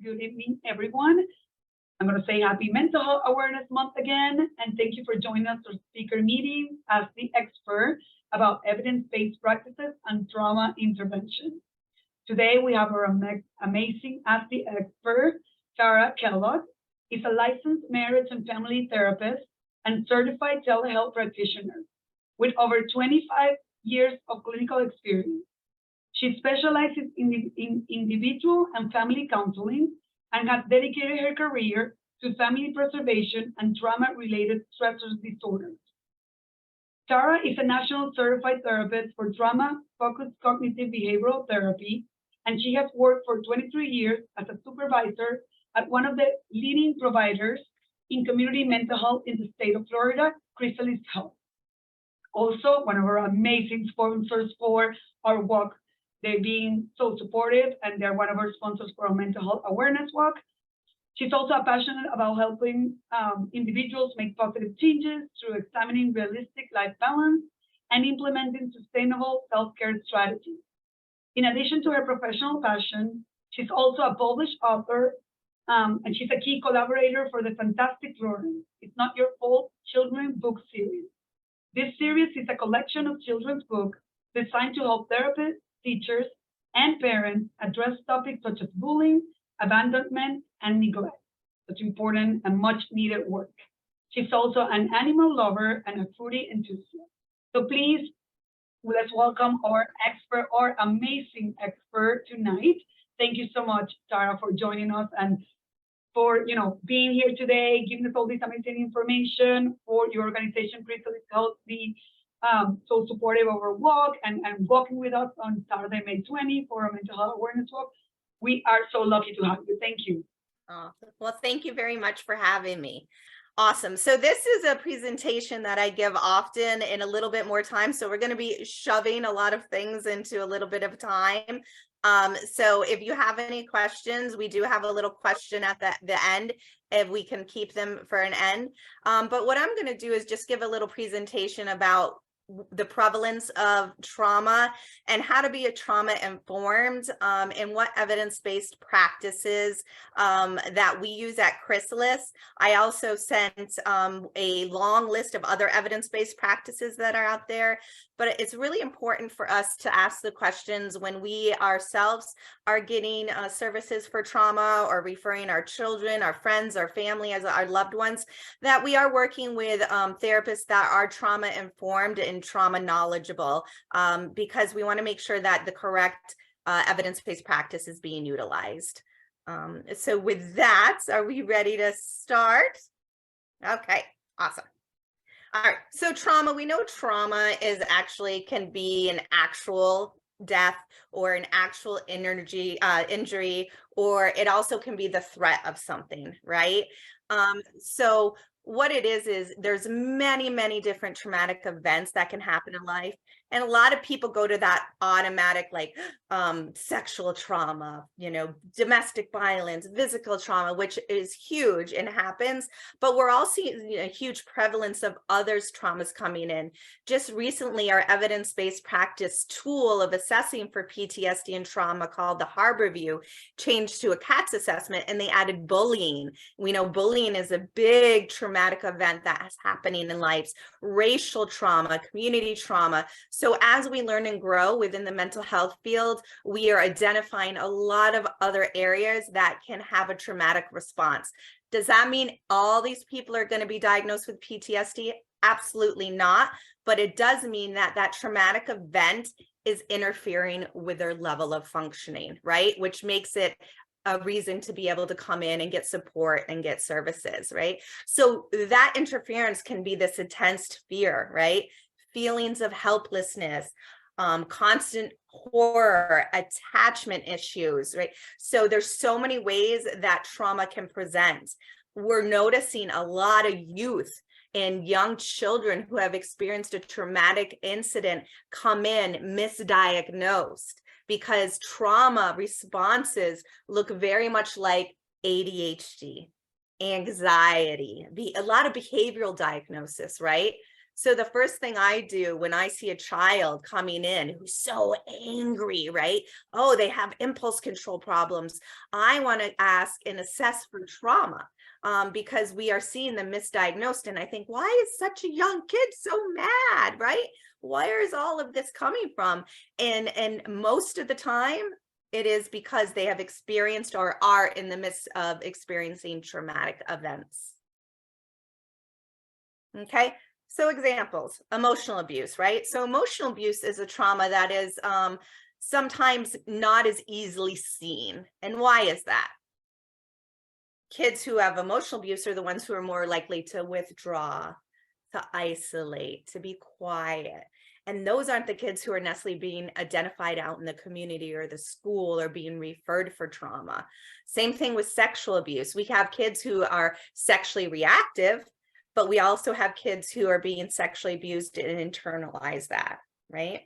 Good evening, everyone. I'm going to say Happy Mental Health Awareness Month again, and thank you for joining us for speaker meeting as the expert about evidence-based practices and trauma intervention. Today, we have our amazing Ask the Expert, M Kellogg. Is a licensed marriage and family therapist and certified telehealth practitioner with over 25 years of clinical experience. She specializes in individual and family counseling and has dedicated her career to family preservation and trauma-related stressor disorders. Tara is a national certified therapist for trauma-focused cognitive behavioral therapy, and she has worked for 23 years as a supervisor at one of the leading providers in community mental health in the state of Florida, Chrysalis Health. Also, one of our amazing sponsors for our walk. They're being so supportive, and they're one of our sponsors for our mental health awareness walk. She's also passionate about helping individuals make positive changes through examining realistic life balance and implementing sustainable self-care strategies. In addition to her professional passion, she's also a published author, and she's a key collaborator for the fantastic Florence, It's Not Your Fault children's book series. This series is a collection of children's books designed to help therapists, teachers, and parents address topics such as bullying, abandonment, and neglect. Such important and much needed work. She's also an animal lover and a foodie enthusiast. So please, let's welcome our expert, our amazing expert tonight. Thank you so much, Tara, for joining us and for being here today, giving us all this amazing information, for your organization, Chrysalis Health, be so supportive of our walk and walking with us on Saturday, May 20 for our mental health awareness walk. We are so lucky to have you. Thank you. Well, thank you very much for having me. Awesome. So this is a presentation that I give often in a little bit more time. So we're going to be shoving a lot of things into a little bit of time. So if you have any questions, we do have a little question at the end, if we can keep them for an end. But what I'm going to do is just give a little presentation about the prevalence of trauma and how to be a trauma informed, and what evidence-based practices that we use at Chrysalis. I also sent a long list of other evidence-based practices that are out there, but it's really important for us to ask the questions when we ourselves are getting services for trauma or referring our children, our friends, our family, as our loved ones, that we are working with therapists that are trauma informed and trauma knowledgeable, because we want to make sure that the correct evidence-based practice is being utilized. So with that, are we ready to start? Okay, awesome. All right, so trauma, we know trauma is actually can be an actual death or an actual injury, or it also can be the threat of something, right? So what it is there's many different traumatic events that can happen in life. And a lot of people go to that automatic, like sexual trauma, domestic violence, physical trauma, which is huge and happens, but we're all seeing a huge prevalence of others traumas coming in. Just recently, our evidence-based practice tool of assessing for PTSD and trauma called the Harbor View changed to a CATS assessment, and they added bullying. We know bullying is a big traumatic event that is happening in lives, racial trauma, community trauma. So as we learn and grow within the mental health field, we are identifying a lot of other areas that can have a traumatic response. Does that mean all these people are going to be diagnosed with PTSD? Absolutely not. But it does mean that that traumatic event is interfering with their level of functioning, right? Which makes it a reason to be able to come in and get support and get services, right? So that interference can be this intense fear, right? Feelings of helplessness, constant horror, attachment issues, right? So there's so many ways that trauma can present. We're noticing a lot of youth and young children who have experienced a traumatic incident come in misdiagnosed, because trauma responses look very much like ADHD, anxiety, a lot of behavioral diagnosis, right? So the first thing I do when I see a child coming in who's so angry, right? Oh, they have impulse control problems. I want to ask and assess for trauma, because we are seeing them misdiagnosed. And I think, why is such a young kid so mad, right? Where is all of this coming from? And most of the time, it is because they have experienced or are in the midst of experiencing traumatic events. Okay, so examples, emotional abuse, right? So emotional abuse is a trauma that is sometimes not as easily seen. And why is that? Kids who have emotional abuse are the ones who are more likely to withdraw, to isolate, to be quiet. And those aren't the kids who are necessarily being identified out in the community or the school or being referred for trauma. Same thing with sexual abuse. We have kids who are sexually reactive, but we also have kids who are being sexually abused and internalize that, right?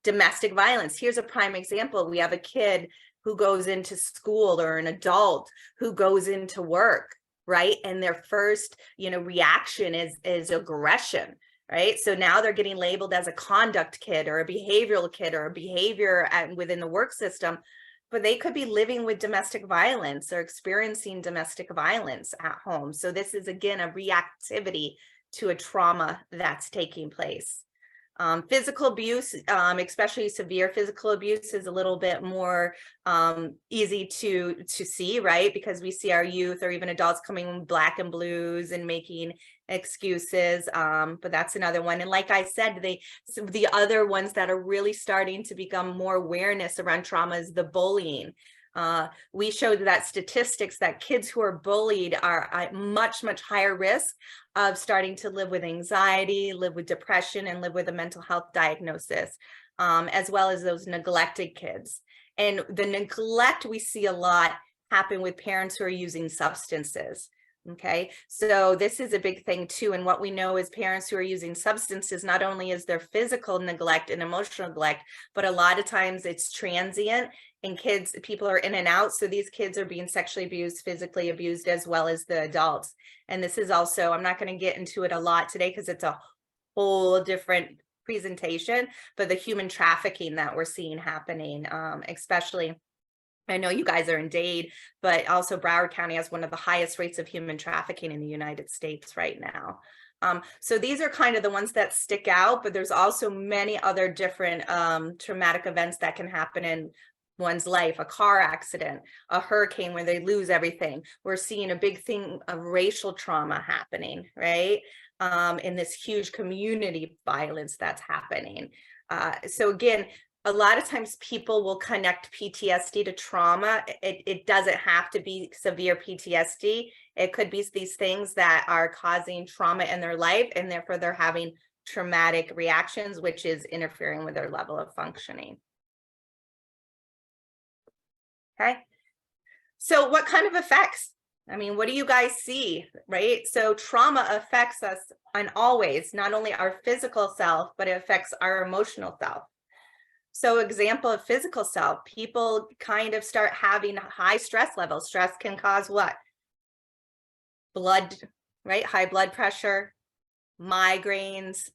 Domestic violence. Here's a prime example. We have a kid who goes into school, or an adult who goes into work, right? And their first, reaction is aggression, right? So now they're getting labeled as a conduct kid or a behavioral kid or a behavior within the work system, but they could be living with domestic violence or experiencing domestic violence at home. So this is, again, a reactivity to a trauma that's taking place. Physical abuse, especially severe physical abuse, is a little bit more easy to see, right? Because we see our youth or even adults coming in black and blues and making excuses, but that's another one. And like I said, the other ones that are really starting to become more awareness around trauma is the bullying. We showed that statistics that kids who are bullied are at much higher risk of starting to live with anxiety, live with depression, and live with a mental health diagnosis, as well as those neglected kids. And the neglect we see a lot happen with parents who are using substances. Okay, so this is a big thing too. And what we know is parents who are using substances, not only is there physical neglect and emotional neglect, but a lot of times it's transient, and people are in and out. So these kids are being sexually abused, physically abused, as well as the adults. And this is also, I'm not going to get into it a lot today because it's a whole different presentation, but the human trafficking that we're seeing happening, especially, I know you guys are in Dade, but also Broward County has one of the highest rates of human trafficking in the United States right now. So these are kind of the ones that stick out, but there's also many other different traumatic events that can happen in one's life. A car accident, a hurricane where they lose everything. We're seeing a big thing of racial trauma happening, right? In this huge community violence that's happening. So again, a lot of times people will connect PTSD to trauma. It doesn't have to be severe PTSD. It could be these things that are causing trauma in their life, and therefore they're having traumatic reactions, which is interfering with their level of functioning. Okay, so what kind of effects? I mean, what do you guys see, right? So trauma affects us in all ways, not only our physical self, but it affects our emotional self. So example of physical self, people kind of start having high stress levels. Stress can cause what? Blood, right? High blood pressure, migraines,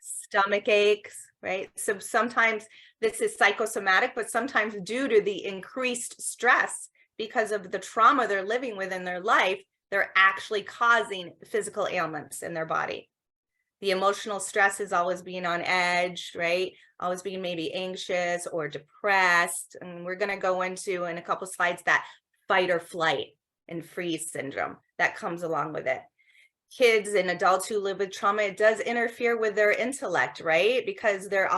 stomach aches, right? So sometimes this is psychosomatic, but sometimes due to the increased stress because of the trauma they're living with in their life, they're actually causing physical ailments in their body. The emotional stress is always being on edge, right? Always being maybe anxious or depressed. And we're going to go into in a couple of slides that fight or flight and freeze syndrome that comes along with it. Kids and adults who live with trauma, it does interfere with their intellect, right? Because they're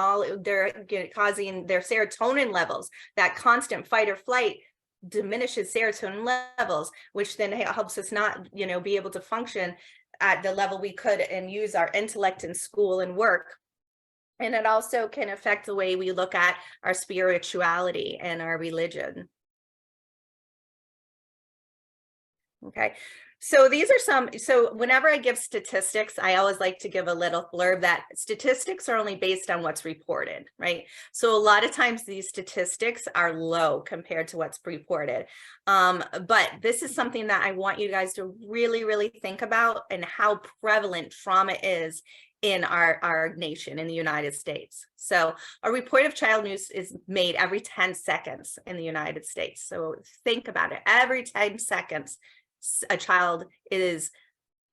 causing their serotonin levels. That constant fight or flight diminishes serotonin levels, which then helps us not, be able to function at the level we could and use our intellect in school and work. And it also can affect the way we look at our spirituality and our religion. Okay, so these are so whenever I give statistics, I always like to give a little blurb that statistics are only based on what's reported, right? So a lot of times these statistics are low compared to what's reported. But this is something that I want you guys to really think about, and how prevalent trauma is in our nation, in the United States. So a report of child abuse is made every 10 seconds in the United States. So think about it. Every 10 seconds, a child is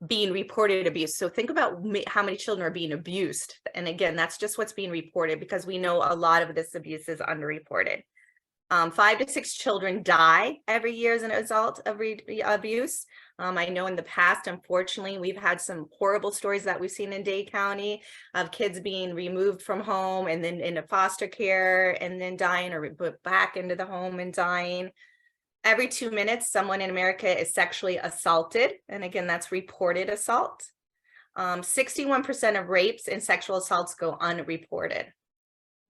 being reported abuse. So think about how many children are being abused. And again, that's just what's being reported, because we know a lot of this abuse is underreported. 5 to 6 children die every year as a result of abuse. I know in the past, unfortunately, we've had some horrible stories that we've seen in Dade County of kids being removed from home and then into foster care and then dying, or put back into the home and dying. Every 2 minutes, someone in America is sexually assaulted. And again, that's reported assault. 61% of rapes and sexual assaults go unreported.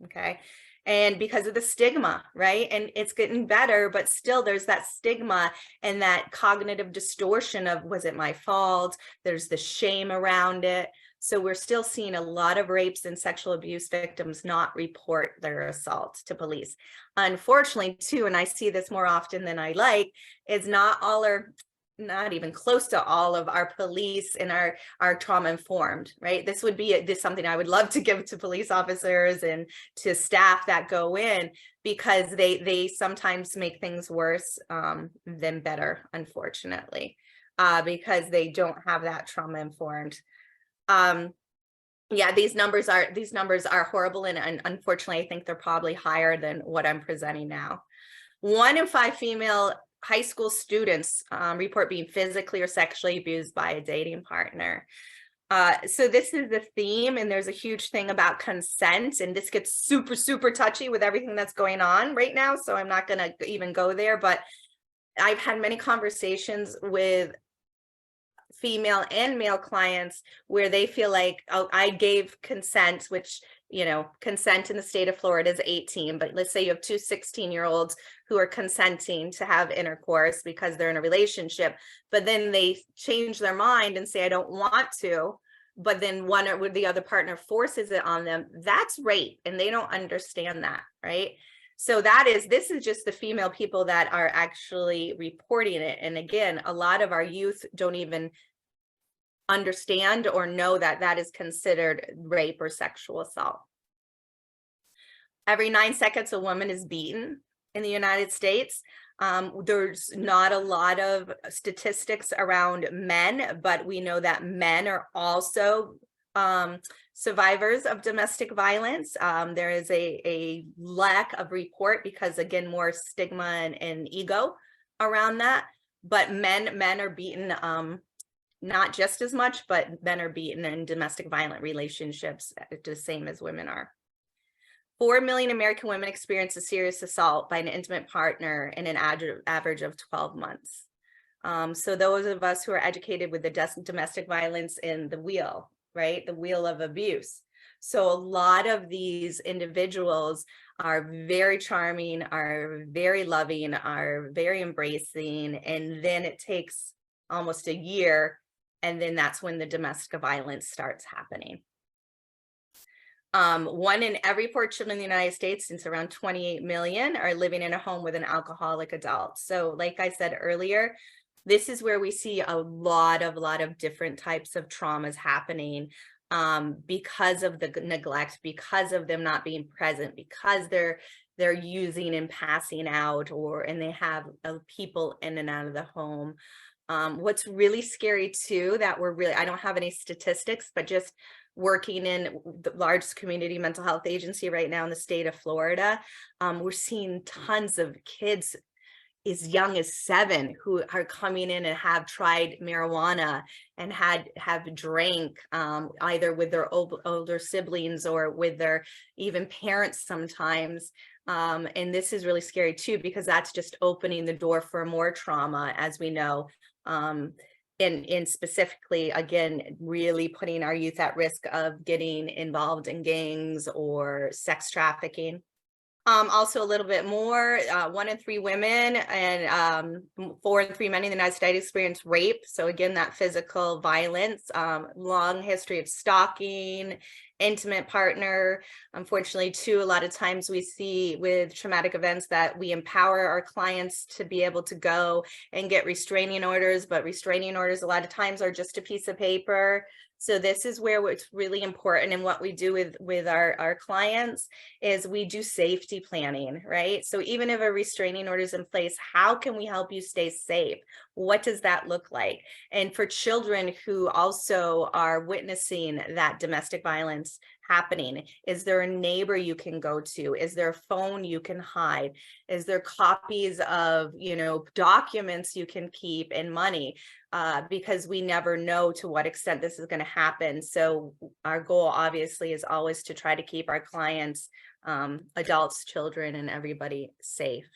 Okay. And because of the stigma, right? And it's getting better, but still there's that stigma and that cognitive distortion of, was it my fault? There's the shame around it. So we're still seeing a lot of rapes and sexual abuse victims not report their assault to police. Unfortunately, too, and I see this more often than I like, is not all are not even close to all of our police and our trauma informed, right? This would be something I would love to give to police officers and to staff that go in, because they sometimes make things worse than better, unfortunately, because they don't have that trauma informed. Yeah, these numbers are horrible, and unfortunately, I think they're probably higher than what I'm presenting now. 1 in 5 female high school students report being physically or sexually abused by a dating partner. So this is the theme, and there's a huge thing about consent, and this gets super, super touchy with everything that's going on right now. So I'm not going to even go there, but I've had many conversations with female and male clients where they feel like, oh, I gave consent, which, you know, consent in the state of Florida is 18, but let's say you have 2 16-year-olds who are consenting to have intercourse because they're in a relationship, but then they change their mind and say, I don't want to, but then one or the other partner forces it on them. That's rape, and they don't understand that, right? So this is just the female people that are actually reporting it. And again, a lot of our youth don't even understand or know that that is considered rape or sexual assault. Every 9 seconds, a woman is beaten in the United States. There's not a lot of statistics around men, but we know that men are also survivors of domestic violence. There is a lack of report because, again, more stigma and ego around that. But men are beaten not just as much, but men are beaten in domestic violent relationships the same as women are. 4 million American women experience a serious assault by an intimate partner in an average of 12 months. So those of us who are educated with the domestic violence in the wheel, right? The wheel of abuse. So a lot of these individuals are very charming, are very loving, are very embracing, and then it takes almost a year, and then that's when the domestic violence starts happening. 1 in every 4 children in the United States, since around 28 million, are living in a home with an alcoholic adult. So like I said earlier, this is where we see a lot of different types of traumas happening because of the neglect, because of them not being present, because they're using and passing out, and they have people in and out of the home. What's really scary too, that I don't have any statistics, but just working in the largest community mental health agency right now in the state of Florida, we're seeing tons of kids as young as 7 who are coming in and have tried marijuana and have drank either with their older siblings or with their even parents sometimes. And this is really scary too, because that's just opening the door for more trauma, as we know. And specifically, again, really putting our youth at risk of getting involved in gangs or sex trafficking. Also a little bit more, 1 in 3 women and 4 in 3 men in the United States experience rape. So again, that physical violence, long history of stalking, intimate partner. Unfortunately, too, a lot of times we see with traumatic events that we empower our clients to be able to go and get restraining orders, but restraining orders a lot of times are just a piece of paper. So this is where what's really important, and what we do with our clients is we do safety planning, right? So even if a restraining order is in place, how can we help you stay safe? What does that look like? And for children who also are witnessing that domestic violence happening, is there a neighbor you can go to? Is there a phone you can hide? Is there copies of, documents you can keep and money? Because we never know to what extent this is going to happen. So our goal obviously is always to try to keep our clients, adults, children, and everybody safe.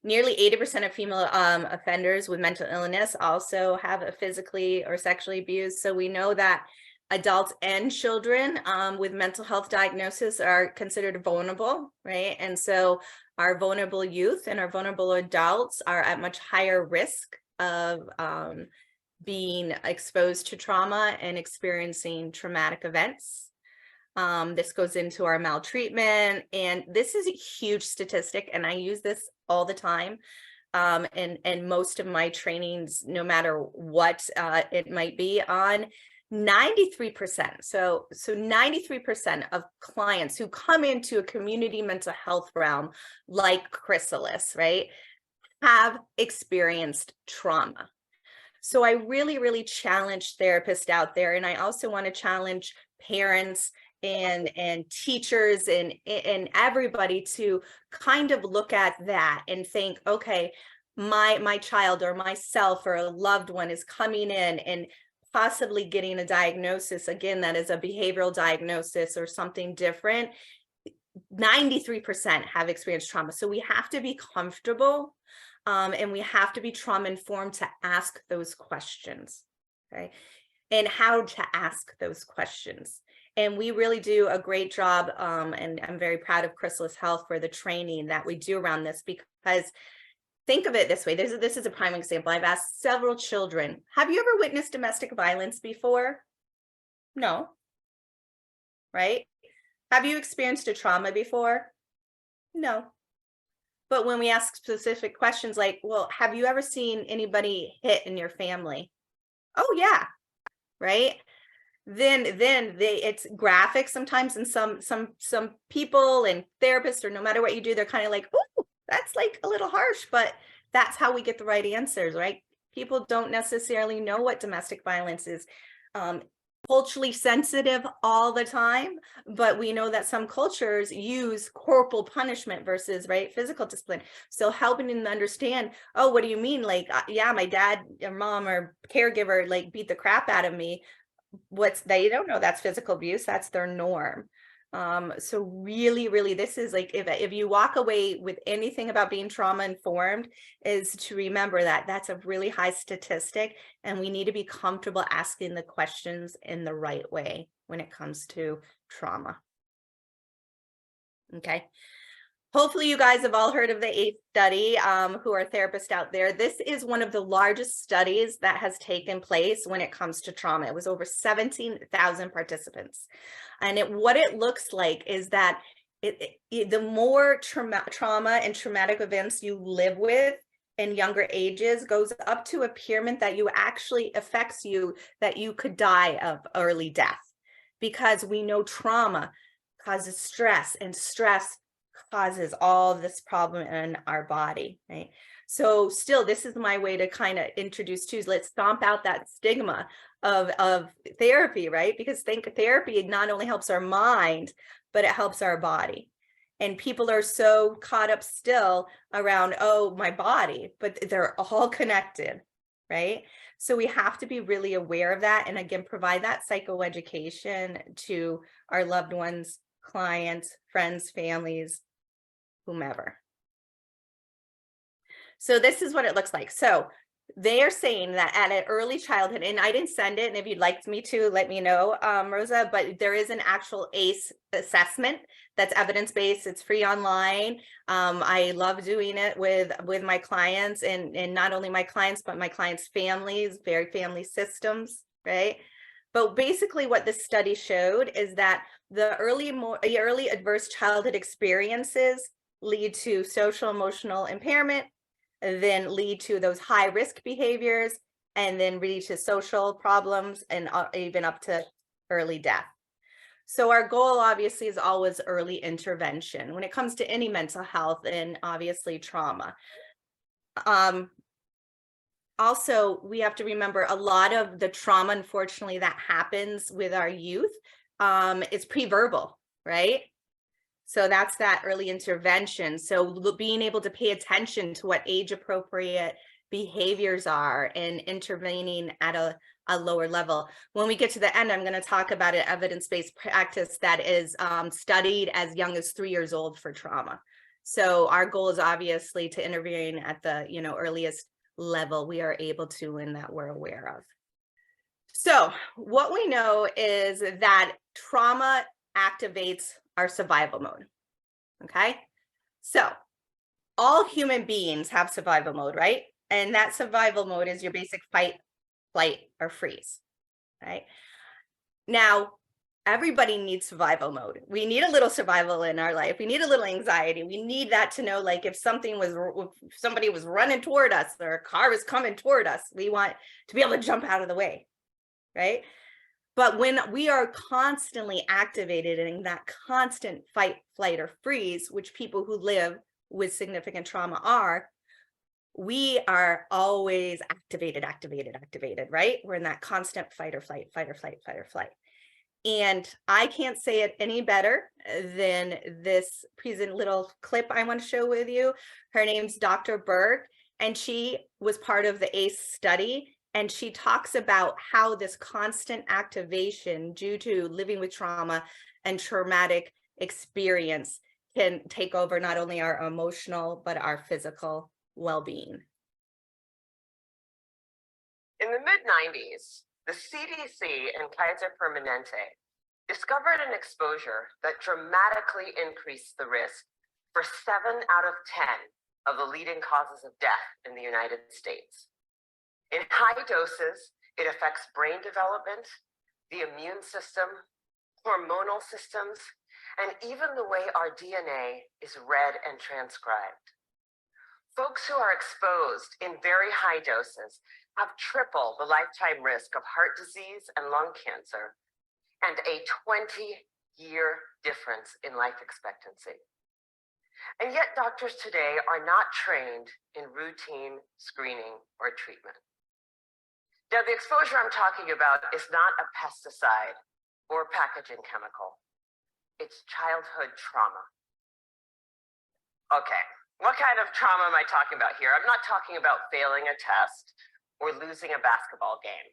Nearly 80% of female offenders with mental illness also have a physically or sexually abused. So we know that adults and children with mental health diagnosis are considered vulnerable, right? And so our vulnerable youth and our vulnerable adults are at much higher risk of being exposed to trauma and experiencing traumatic events. This goes into our maltreatment, and this is a huge statistic, and I use this all the time. And most of my trainings, no matter what it might be on, 93%. So 93% of clients who come into a community mental health realm like Chrysalis, right, have experienced trauma. So I really, really challenge therapists out there. And I also want to challenge parents and teachers and everybody to kind of look at that and think, okay, my child or myself or a loved one is coming in and possibly getting a diagnosis, again, that is a behavioral diagnosis or something different. 93% have experienced trauma. So we have to be comfortable and we have to be trauma informed to ask those questions, okay? And how to ask those questions. And we really do a great job, and I'm very proud of Chrysalis Health for the training that we do around this, because think of it this way. This is a prime example. I've asked several children, have you ever witnessed domestic violence before? No. Right? Have you experienced a trauma before? No. But when we ask specific questions like, well, have you ever seen anybody hit in your family? Oh, yeah. Right? Then it's graphic sometimes, and some people and therapists, or no matter what you do, they're kind of like, oh, that's like a little harsh, but that's how we get the right answers, right? People don't necessarily know what domestic violence is. Culturally sensitive all the time, but we know that some cultures use corporal punishment versus, right, physical discipline. So helping them understand, oh, what do you mean? Like, yeah, my dad or mom or caregiver like beat the crap out of me. They don't know that's physical abuse, that's their norm. So really, really, this is like, if you walk away with anything about being trauma informed, is to remember that that's a really high statistic, and we need to be comfortable asking the questions in the right way when it comes to trauma. Okay. Hopefully you guys have all heard of the ACE study, who are therapists out there. This is one of the largest studies that has taken place when it comes to trauma. It was over 17,000 participants. And what it looks like is that the more trauma and traumatic events you live with in younger ages goes up to impairment that you actually affects you, that you could die of early death, because we know trauma causes stress, and stress causes all this problem in our body, right? So still, this is my way to kind of introduce too, let's stomp out that stigma of therapy, right? Because therapy not only helps our mind, but it helps our body. And people are so caught up still around, oh, my body, but they're all connected, right? So we have to be really aware of that. And again, provide that psychoeducation to our loved ones, clients, friends, families, whomever. So this is what it looks like. So they are saying that at an early childhood, and I didn't send it, and if you'd like me to, let me know, Rosa, but there is an actual ACE assessment that's evidence-based. It's free online. I love doing it with my clients, and not only my clients, but my clients' families, very family systems, right? But basically what this study showed is that the early adverse childhood experiences lead to social emotional impairment, then lead to those high risk behaviors, and then reaches social problems and even up to early death. So our goal obviously is always early intervention when it comes to any mental health and obviously trauma. Also, we have to remember a lot of the trauma, unfortunately, that happens with our youth is pre-verbal, right? So that's that early intervention. So being able to pay attention to what age appropriate behaviors are and intervening at a lower level. When we get to the end, I'm going to talk about an evidence-based practice that is studied as young as 3 years old for trauma. So our goal is obviously to intervene at the earliest level we are able to and that we're aware of. So what we know is that trauma activates our survival mode. Okay, so all human beings have survival mode, right? And that survival mode is your basic fight, flight, or freeze. Right now, everybody needs survival mode. We need a little survival in our life. We need a little anxiety. We need that to know, like, if somebody was running toward us or a car was coming toward us, we want to be able to jump out of the way, right? But when we are constantly activated in that constant fight, flight, or freeze, which people who live with significant trauma are, we are always activated, right? We're in that constant fight or flight, fight or flight, fight or flight. And I can't say it any better than this little clip I want to show with you. Her name's Dr. Berg, and she was part of the ACE study. And she talks about how this constant activation due to living with trauma and traumatic experience can take over not only our emotional, but our physical well-being. In the mid-90s, the CDC and Kaiser Permanente discovered an exposure that dramatically increased the risk for 7 out of 10 of the leading causes of death in the United States. In high doses, it affects brain development, the immune system, hormonal systems, and even the way our DNA is read and transcribed. Folks who are exposed in very high doses have triple the lifetime risk of heart disease and lung cancer, and a 20-year difference in life expectancy. And yet doctors today are not trained in routine screening or treatment. Now, the exposure I'm talking about is not a pesticide or packaging chemical. It's childhood trauma. Okay, what kind of trauma am I talking about here? I'm not talking about failing a test or losing a basketball game.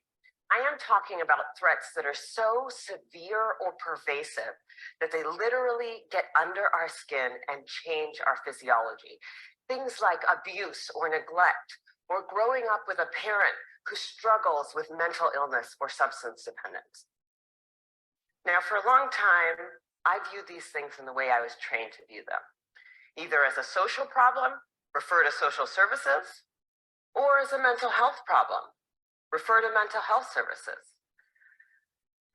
I am talking about threats that are so severe or pervasive that they literally get under our skin and change our physiology. Things like abuse or neglect, or growing up with a parent who struggles with mental illness or substance dependence. Now, for a long time, I viewed these things in the way I was trained to view them, either as a social problem, refer to social services, or as a mental health problem, refer to mental health services.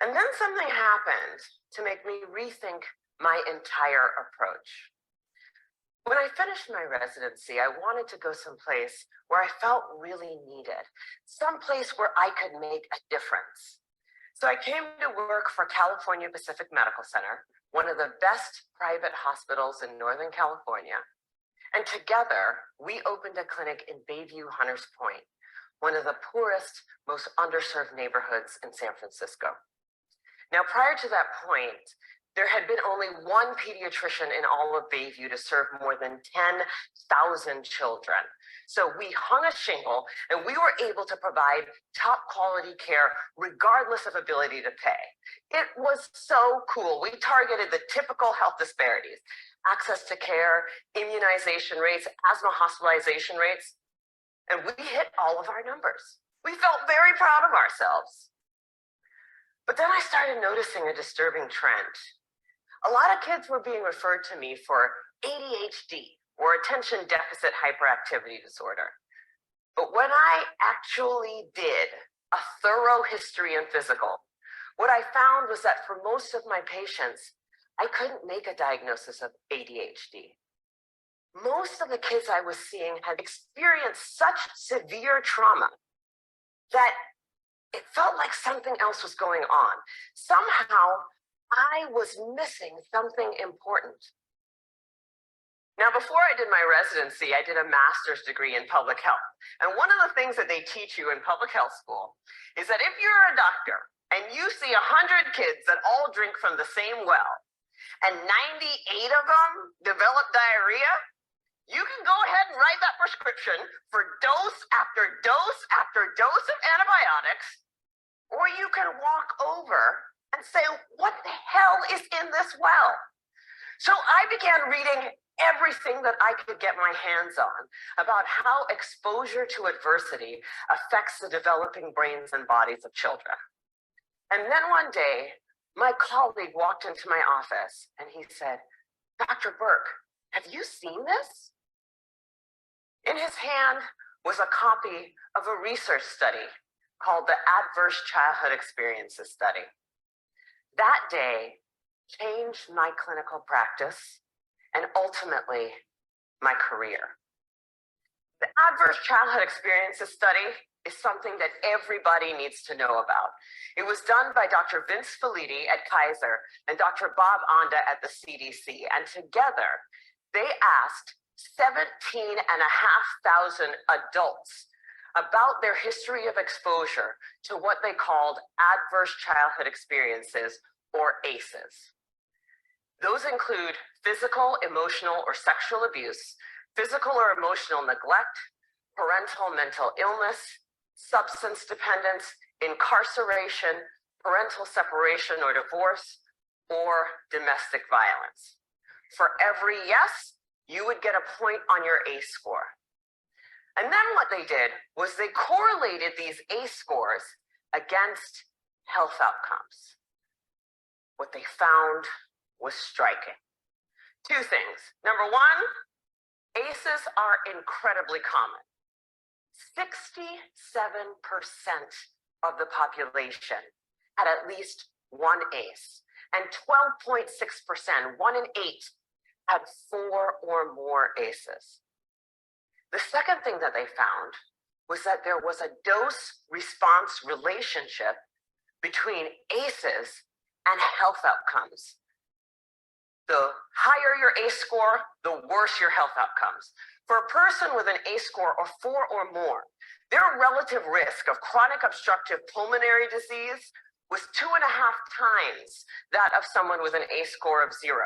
And then something happened to make me rethink my entire approach. When I finished my residency, I wanted to go someplace where I felt really needed, someplace where I could make a difference. So I came to work for California Pacific Medical Center, one of the best private hospitals in Northern California. And together, we opened a clinic in Bayview, Hunters Point, one of the poorest, most underserved neighborhoods in San Francisco. Now, prior to that point, there had been only one pediatrician in all of Bayview to serve more than 10,000 children. So we hung a shingle and we were able to provide top quality care regardless of ability to pay. It was so cool. We targeted the typical health disparities, access to care, immunization rates, asthma hospitalization rates, and we hit all of our numbers. We felt very proud of ourselves. But then I started noticing a disturbing trend. A lot of kids were being referred to me for ADHD, or attention deficit hyperactivity disorder. But when I actually did a thorough history and physical, what I found was that for most of my patients, I couldn't make a diagnosis of ADHD. Most of the kids I was seeing had experienced such severe trauma that it felt like something else was going on. Somehow I was missing something important. Now, before I did my residency, I did a master's degree in public health. And one of the things that they teach you in public health school is that if you're a doctor and you see 100 kids that all drink from the same well, and 98 of them develop diarrhea, you can go ahead and write that prescription for dose after dose after dose of antibiotics, or you can walk over and say, what the hell is in this well? So I began reading everything that I could get my hands on about how exposure to adversity affects the developing brains and bodies of children. And then one day, my colleague walked into my office and he said, Dr. Burke, have you seen this? In his hand was a copy of a research study called the Adverse Childhood Experiences Study. That day changed my clinical practice and ultimately my career. The Adverse Childhood Experiences Study is something that everybody needs to know about. It was done by Dr. Vince Felitti at Kaiser and Dr. Bob Onda at the CDC, and together they asked 17,500 adults about their history of exposure to what they called adverse childhood experiences, or ACEs. Those include physical, emotional, or sexual abuse, physical or emotional neglect, parental mental illness, substance dependence, incarceration, parental separation or divorce, or domestic violence. For every yes, you would get a point on your ACE score. And then what they did was they correlated these ACE scores against health outcomes. What they found was striking. Two things. Number one, ACEs are incredibly common. 67% of the population had at least one ACE, and 12.6%, 1 in 8, had 4 or more ACEs. The second thing that they found was that there was a dose-response relationship between ACEs and health outcomes. The higher your ACE score, the worse your health outcomes. For a person with an ACE score of 4 or more, their relative risk of chronic obstructive pulmonary disease was 2.5 times that of someone with an ACE score of 0.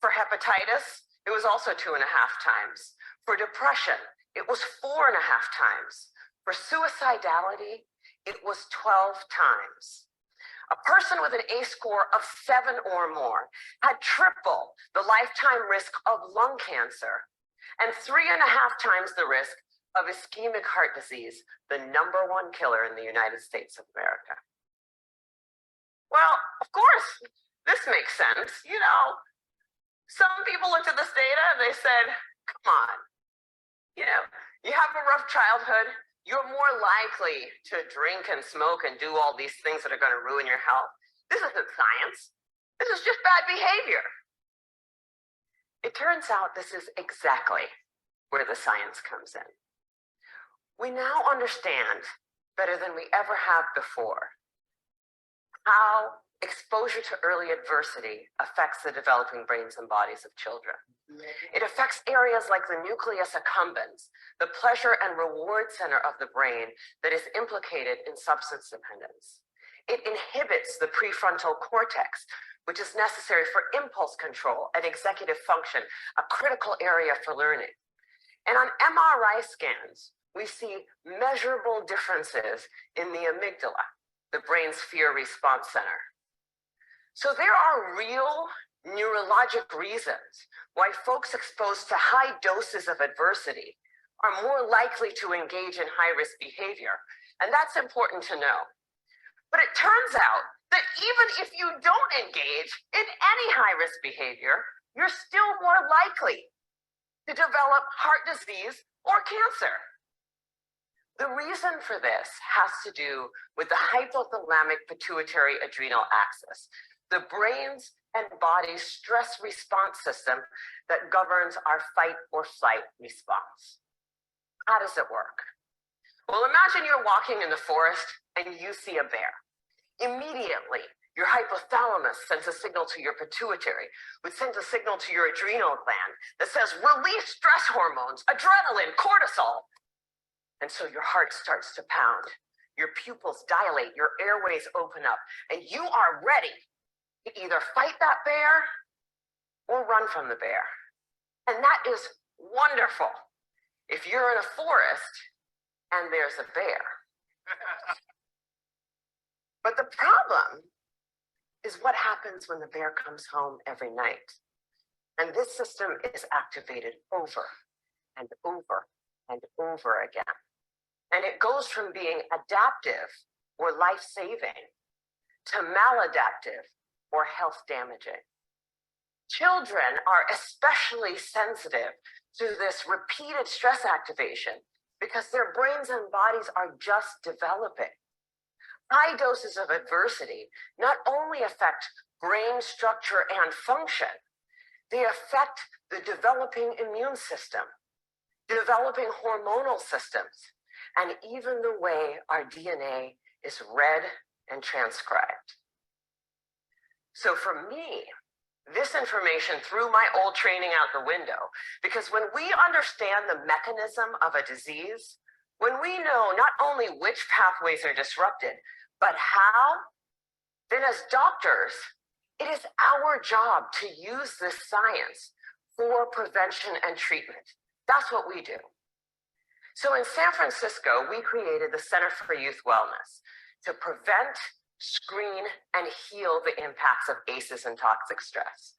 For hepatitis, it was also 2.5 times. For depression, it was 4.5 times. For suicidality, it was 12 times. A person with an ACE score of 7 or more had triple the lifetime risk of lung cancer and 3.5 times the risk of ischemic heart disease, the #1 killer in the United States of America. Well, of course, this makes sense. You know, some people looked at this data and they said, come on, you know, you have a rough childhood, you're more likely to drink and smoke and do all these things that are going to ruin your health. This isn't science. This is just bad behavior. It turns out this is exactly where the science comes in. We now understand better than we ever have before how exposure to early adversity affects the developing brains and bodies of children. It affects areas like the nucleus accumbens, the pleasure and reward center of the brain that is implicated in substance dependence. It inhibits the prefrontal cortex, which is necessary for impulse control and executive function, a critical area for learning. And on MRI scans, we see measurable differences in the amygdala, the brain's fear response center. So there are real neurologic reasons why folks exposed to high doses of adversity are more likely to engage in high-risk behavior, and that's important to know. But it turns out that even if you don't engage in any high-risk behavior, you're still more likely to develop heart disease or cancer. The reason for this has to do with the hypothalamic pituitary adrenal axis, the brain's and body's stress response system that governs our fight or flight response. How does it work? Well, imagine you're walking in the forest and you see a bear. Immediately, your hypothalamus sends a signal to your pituitary, which sends a signal to your adrenal gland that says, release stress hormones, adrenaline, cortisol. And so your heart starts to pound, your pupils dilate, your airways open up, and you are ready to either fight that bear or run from the bear. And that is wonderful if you're in a forest and there's a bear. But the problem is what happens when the bear comes home every night. And this system is activated over and over and over again. And it goes from being adaptive or life-saving to maladaptive or health-damaging. Children are especially sensitive to this repeated stress activation because their brains and bodies are just developing. High doses of adversity not only affect brain structure and function, they affect the developing immune system, developing hormonal systems, and even the way our DNA is read and transcribed. So for me, this information threw my old training out the window, because when we understand the mechanism of a disease, when we know not only which pathways are disrupted, but how, then as doctors, it is our job to use this science for prevention and treatment. That's what we do. So in San Francisco, we created the Center for Youth Wellness to prevent, screen, and heal the impacts of ACEs and toxic stress.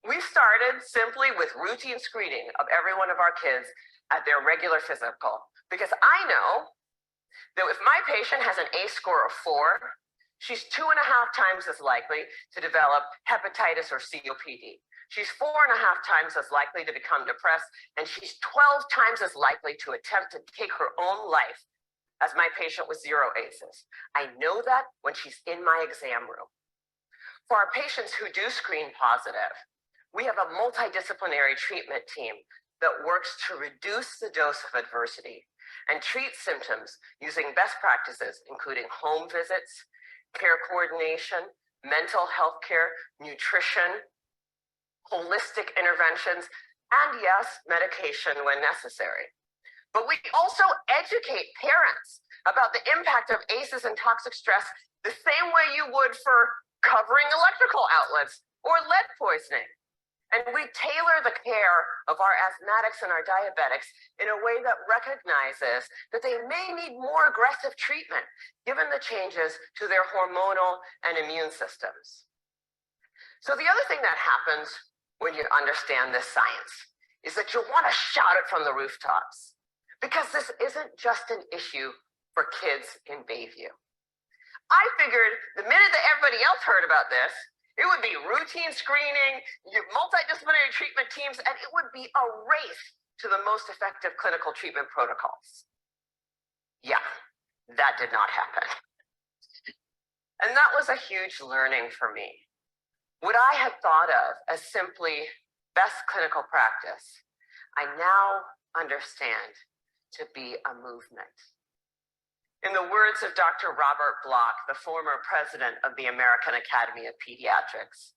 We started simply with routine screening of every one of our kids at their regular physical, because I know that if my patient has an ACE score of 4, she's 2.5 times as likely to develop hepatitis or COPD. She's 4.5 times as likely to become depressed, and she's 12 times as likely to attempt to take her own life as my patient with 0 ACEs. I know that when she's in my exam room. For our patients who do screen positive, we have a multidisciplinary treatment team that works to reduce the dose of adversity and treat symptoms using best practices, including home visits, care coordination, mental health care, nutrition, holistic interventions, and yes, medication when necessary. But we also educate parents about the impact of ACEs and toxic stress the same way you would for covering electrical outlets or lead poisoning. And we tailor the care of our asthmatics and our diabetics in a way that recognizes that they may need more aggressive treatment given the changes to their hormonal and immune systems. So the other thing that happens when you understand this science is that you want to shout it from the rooftops, because this isn't just an issue for kids in Bayview. I figured the minute that everybody else heard about this, it would be routine screening, multidisciplinary treatment teams, and it would be a race to the most effective clinical treatment protocols. Yeah, that did not happen. And that was a huge learning for me. What I had thought of as simply best clinical practice, I now understand to be a movement. In the words of Dr. Robert Block, the former president of the American Academy of Pediatrics,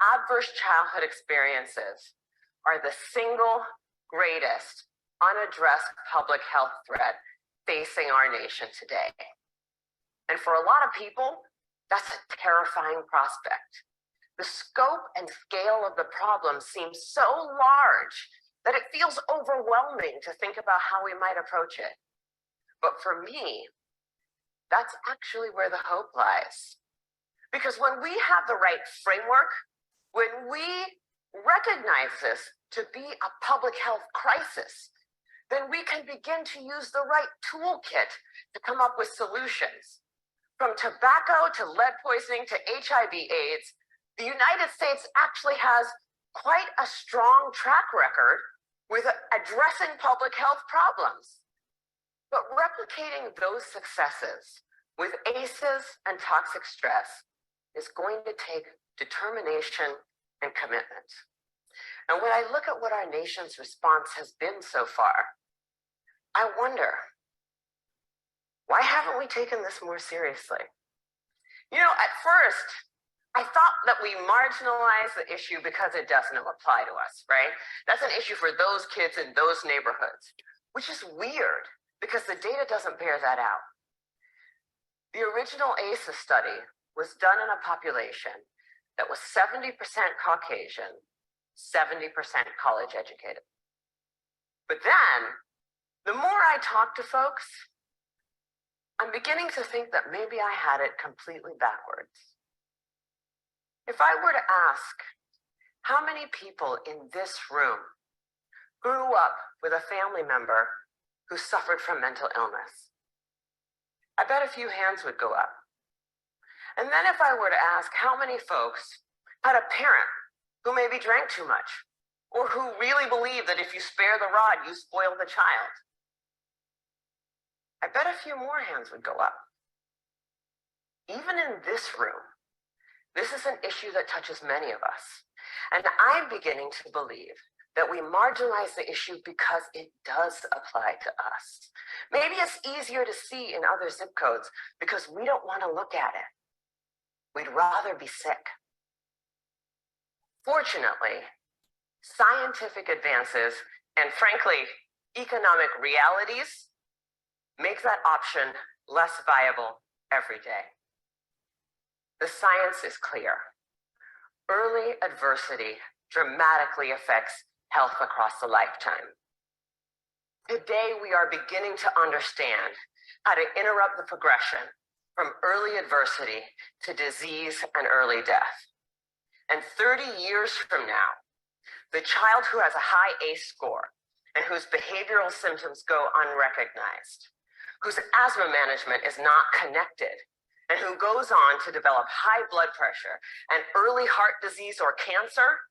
adverse childhood experiences are the single greatest unaddressed public health threat facing our nation today. And for a lot of people, that's a terrifying prospect. The scope and scale of the problem seems so large that it feels overwhelming to think about how we might approach it. But for me, that's actually where the hope lies. Because when we have the right framework, when we recognize this to be a public health crisis, then we can begin to use the right toolkit to come up with solutions. From tobacco to lead poisoning to HIV/AIDS, the United States actually has quite a strong track record with addressing public health problems. But replicating those successes with ACEs and toxic stress is going to take determination and commitment. And when I look at what our nation's response has been so far, I wonder, Why haven't we taken this more seriously? You know, at first, I thought that we marginalize the issue because it doesn't apply to us, right? That's an issue for those kids in those neighborhoods, which is weird because the data doesn't bear that out. The original ACEs study was done in a population that was 70% Caucasian, 70% college educated. But then, the more I talk to folks, I'm beginning to think that maybe I had it completely backwards. If I were to ask how many people in this room grew up with a family member who suffered from mental illness, I bet a few hands would go up. And then if I were to ask how many folks had a parent who maybe drank too much, or who really believed that if you spare the rod, you spoil the child, I bet a few more hands would go up. Even in this room, this is an issue that touches many of us. And I'm beginning to believe that we marginalize the issue because it does apply to us. Maybe it's easier to see in other zip codes because we don't want to look at it. We'd rather be sick. Fortunately, scientific advances and frankly, economic realities make that option less viable every day. The science is clear. Early adversity dramatically affects health across a lifetime. Today, we are beginning to understand how to interrupt the progression from early adversity to disease and early death. And 30 years from now, the child who has a high ACE score and whose behavioral symptoms go unrecognized, whose asthma management is not connected, and who goes on to develop high blood pressure and early heart disease or cancer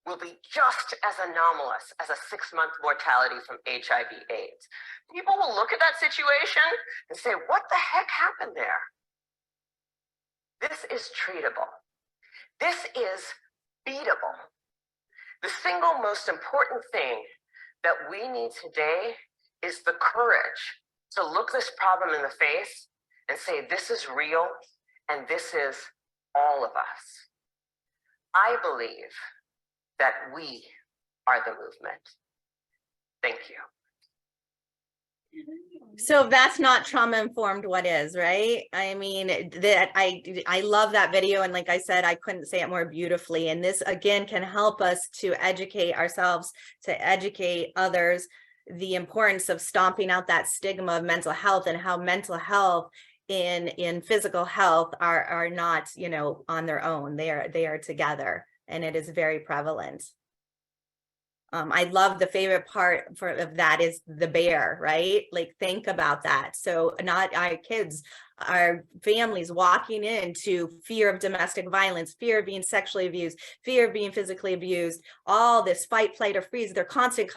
will be just as anomalous as a 6-month mortality from HIV/AIDS. People will look at that situation and say, what the heck happened there? This is treatable. This is beatable. The single most important thing that we need today is the courage to look this problem in the face and say, this is real, and this is all of us. I believe that we are the movement. Thank you. So if that's not trauma-informed, what is, right? I mean, that I love that video. And like I said, I couldn't say it more beautifully. And this, again, can help us to educate ourselves, to educate others, the importance of stomping out that stigma of mental health and how mental health in physical health are not, you know, on their own. They are together, and it is very prevalent. I love the favorite part of that is the bear, right? Like, think about that. So not our kids, our families walking into fear of domestic violence, fear of being sexually abused, fear of being physically abused, all this fight, flight, or freeze. They're constant.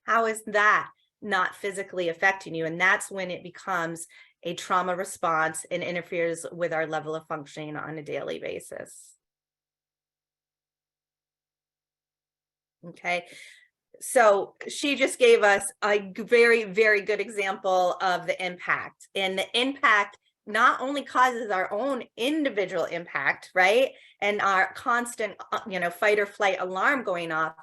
How is that not physically affecting you? And that's when it becomes a trauma response and interferes with our level of functioning on a daily basis. Okay, so she just gave us a very, very good example of the impact, and the impact not only causes our own individual impact, right? And our constant, you know, fight or flight alarm going off.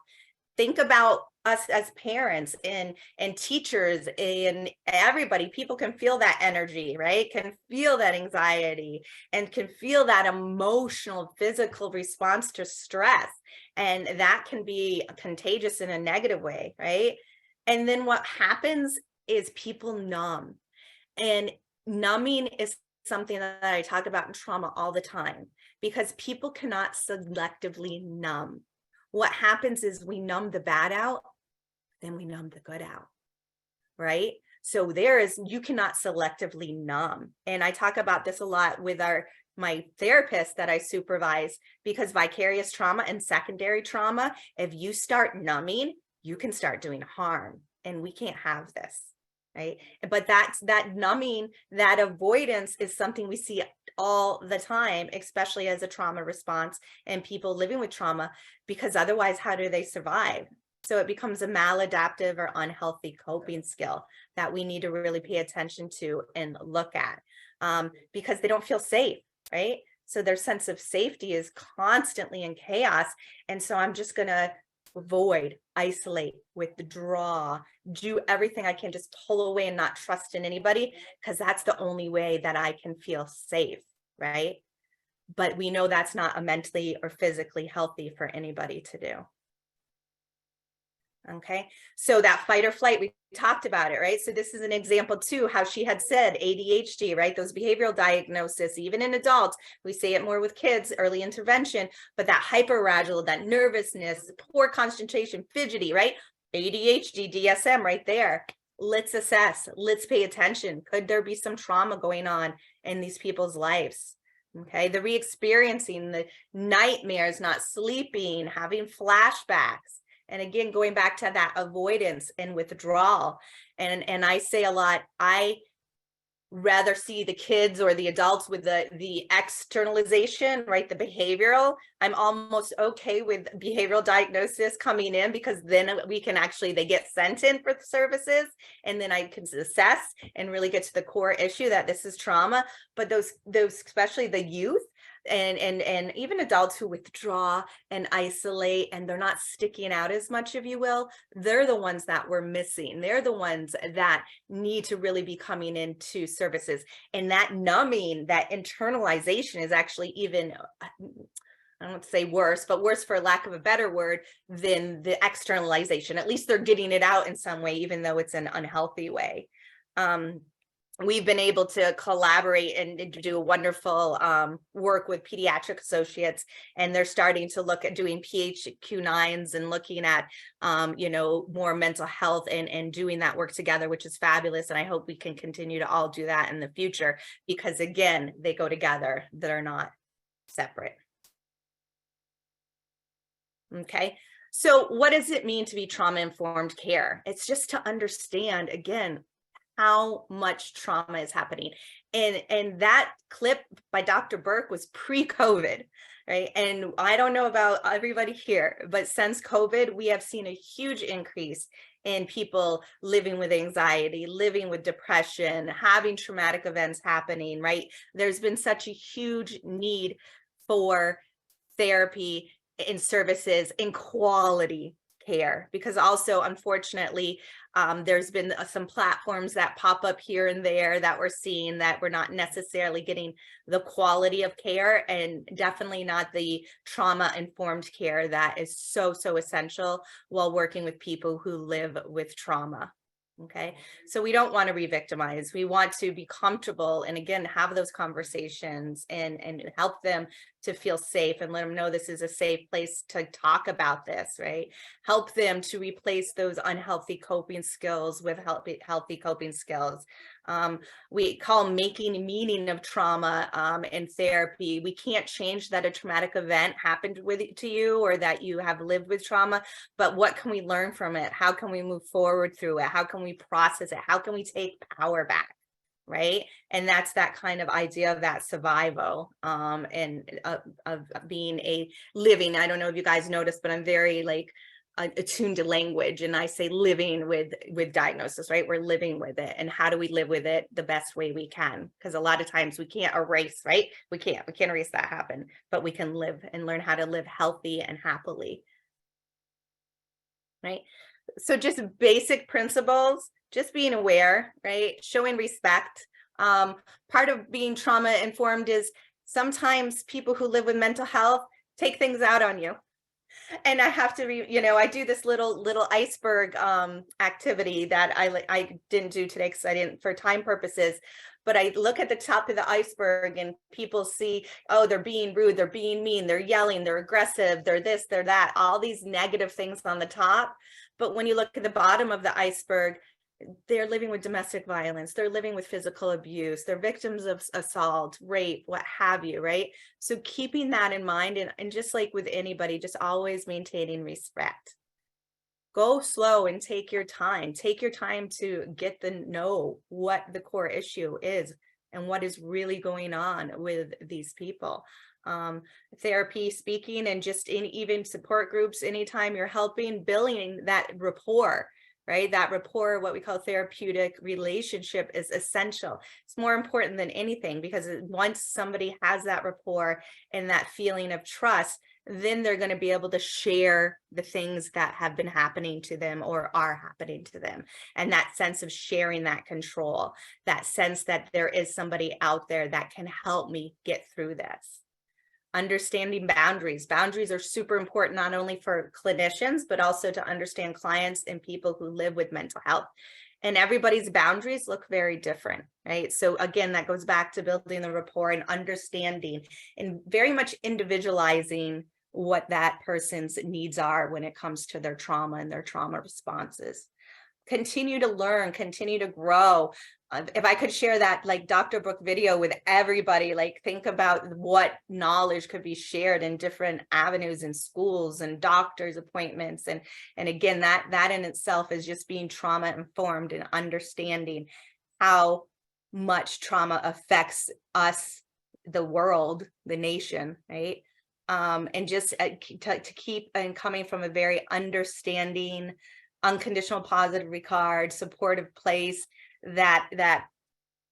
Think about us as parents and teachers and everybody. People can feel that energy, right? Can feel that anxiety and can feel that emotional, physical response to stress. And that can be contagious in a negative way, right? And then what happens is people numb. And numbing is something that I talk about in trauma all the time, because people cannot selectively numb. What happens is we numb the bad out, then we numb the good out, right? So you cannot selectively numb. And I talk about this a lot with my therapist that I supervise, because vicarious trauma and secondary trauma, if you start numbing, you can start doing harm, and we can't have this, right? But that numbing, that avoidance is something we see all the time, especially as a trauma response and people living with trauma, because otherwise, how do they survive? So it becomes a maladaptive or unhealthy coping skill that we need to really pay attention to and look at, because they don't feel safe, right? So their sense of safety is constantly in chaos. And so I'm just going to avoid, isolate, withdraw, do everything I can, just pull away and not trust in anybody, because that's the only way that I can feel safe, right? But we know that's not a mentally or physically healthy for anybody to do. Okay, so that fight or flight, we talked about it, right? So this is an example too, how she had said ADHD, right? Those behavioral diagnoses, even in adults, we say it more with kids, early intervention, but that hyperarousal, that nervousness, poor concentration, fidgety, right? ADHD, DSM right there. Let's assess, let's pay attention. Could there be some trauma going on in these people's lives? Okay, the re-experiencing, the nightmares, not sleeping, having flashbacks. And again, going back to that avoidance and withdrawal. And I say a lot, I rather see the kids or the adults with the externalization, right? The behavioral. I'm almost okay with behavioral diagnosis coming in, because then we can actually, they get sent in for the services, and then I can assess and really get to the core issue that this is trauma. But those especially the youth and even adults who withdraw and isolate, and they're not sticking out as much, if you will, they're the ones that we're missing. They're the ones that need to really be coming into services. And that numbing, that internalization is actually even, I don't want to say worse, but worse for lack of a better word, than the externalization. At least they're getting it out in some way, even though it's an unhealthy way. We've been able to collaborate and do a wonderful work with pediatric associates, and they're starting to look at doing PHQ-9s and looking at, more mental health and doing that work together, which is fabulous. And I hope we can continue to all do that in the future, because again, they go together, they're not separate. Okay. So what does it mean to be trauma-informed care? It's just to understand, again, how much trauma is happening. And that clip by Dr. Burke was pre-COVID, right? And I don't know about everybody here, but since COVID, we have seen a huge increase in people living with anxiety, living with depression, having traumatic events happening, right? There's been such a huge need for therapy and services in quality care, because also, unfortunately, there's been some platforms that pop up here and there that we're seeing that we're not necessarily getting the quality of care, and definitely not the trauma-informed care that is so essential while working with people who live with trauma. Okay, so we don't want to re-victimize. We want to be comfortable and again have those conversations and help them to feel safe and let them know this is a safe place to talk about this, right? Help them to replace those unhealthy coping skills with healthy coping skills. We call making meaning of trauma in therapy. We can't change that a traumatic event happened to you or that you have lived with trauma, but what can we learn from it? How can we move forward through it? How can we process it? How can we take power back? Right. And that's that kind of idea of that survival and of being a living. I don't know if you guys noticed, but I'm very attuned to language, and I say living with diagnosis, right? We're living with it. And how do we live with it the best way we can? Because a lot of times we can't erase, right? We can't erase that happen, but we can live and learn how to live healthy and happily. Right. So just basic principles, just being aware, right? Showing respect. Part of being trauma informed is sometimes people who live with mental health take things out on you. And I have to, I do this little iceberg activity that I didn't do today because I didn't, for time purposes, but I look at the top of the iceberg and people see, oh, they're being rude, they're being mean, they're yelling, they're aggressive, they're this, they're that, all these negative things on the top. But when you look at the bottom of the iceberg, they're living with domestic violence, they're living with physical abuse, they're victims of assault, rape, what have you, right? So keeping that in mind, and just like with anybody, just always maintaining respect. Go slow and take your time to get to know what the core issue is and what is really going on with these people. therapy, speaking, and just in even support groups, anytime you're helping, building that rapport, right? That rapport, what we call therapeutic relationship, is essential. It's more important than anything, because once somebody has that rapport and that feeling of trust, then they're going to be able to share the things that have been happening to them or are happening to them. And that sense of sharing that control, that sense that there is somebody out there that can help me get through this. Understanding boundaries. Boundaries are super important, not only for clinicians, but also to understand clients and people who live with mental health. And everybody's boundaries look very different, right? So again, that goes back to building the rapport and understanding and very much individualizing what that person's needs are when it comes to their trauma and their trauma responses. Continue to learn, continue to grow. If I could share that like Dr. Brooke video with everybody, like think about what knowledge could be shared in different avenues in schools and doctors' appointments. And again, that in itself is just being trauma informed and understanding how much trauma affects us, the world, the nation, right? And just to keep and coming from a very understanding, unconditional positive regard, supportive place, that